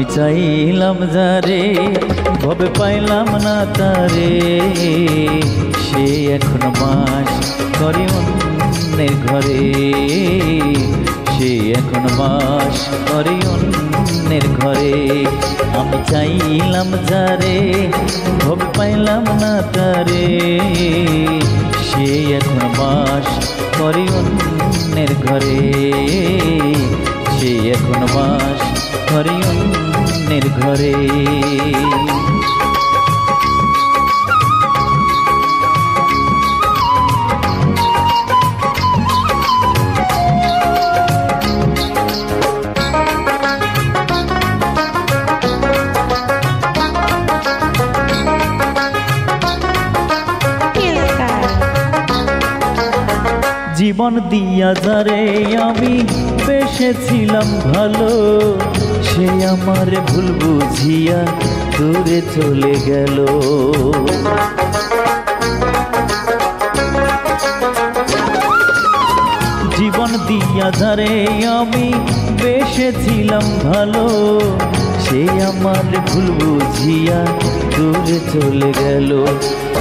আমি চাইলাম যারে ভবে পাইলাম না তারে, সে এখন বাস করে অন্যের ঘরে, সে এখন বাস করে অন্যের ঘরে। আমি চাইলাম যারে ভবে পাইলাম না তারে, সে এখন বাস করে অন্যের ঘরে, সে এখন বাস করে অন্যের ঘরে। জীবন দিয়া যারে আমি বেসেছিলাম ভালো, সে আমার ভুল বুঝিয়া দূরে চলে গেল। জীবন দিয়া যারে আমি বেসেছিলাম ভালো, সে আমার ভুল বুঝিয়া দূরে চলে গেল।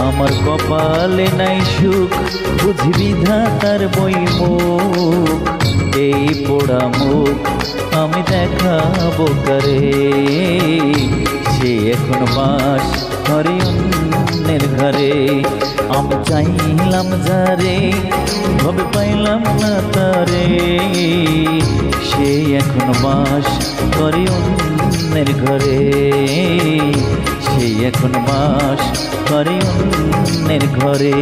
আমার কপালে নাই সুখ বুঝবি ধাতার বইমুখ, এই পোড়া মুখ আমি দেখাবো কারে, সে এখন বাস করে অন্যের ঘরে। আমি চাইলাম যারে ভবে পাইলাম না তারে, সে এখন বাস করে অন্যের ঘরে, সে এখন বাস করে অন্যের ঘরে।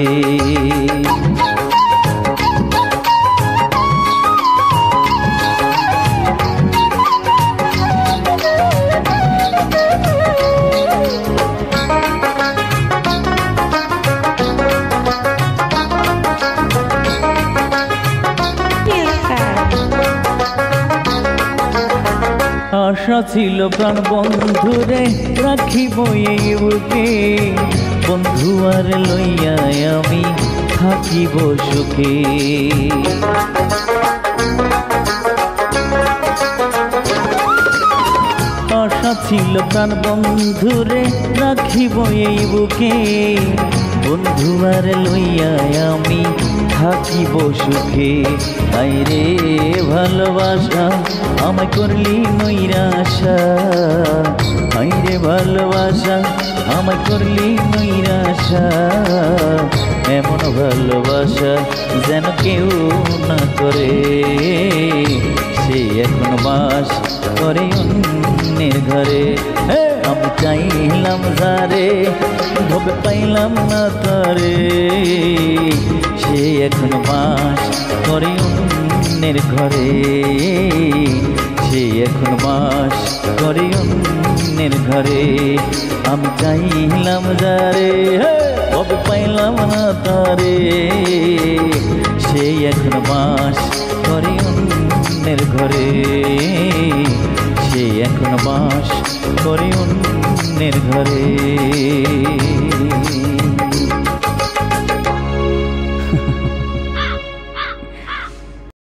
আশা ছিল প্রাণ বন্ধুরে রাখিব এই বুকে, বন্ধু আর লইয়া আমি থাকিব সুখে। আশা ছিল প্রাণ বন্ধুরে রাখিব এই বুকে, বন্ধু আর লইয়া আমি থাকিব সুখে। আইরে ভালোবাসা আমায় করলি নৈরাশা, আইরে ভালোবাসা আমায় করলি নৈরাশা, এমন ভালোবাসা যেন কেউ না করে, সে এখন বাস করে অন্যের ঘরে। আমি চাইলাম যারে ভবে পাইলাম না তারে, সে এখন বাস করে অন্যের ঘরে, সে এখন বাস করে অন্যের ঘরে। আমি চাইলাম যারে ভবে পাইলাম না তারে, সে এখন বাস করে অন্যের ঘরে, সে এখন বাস করে অন্যের ঘরে।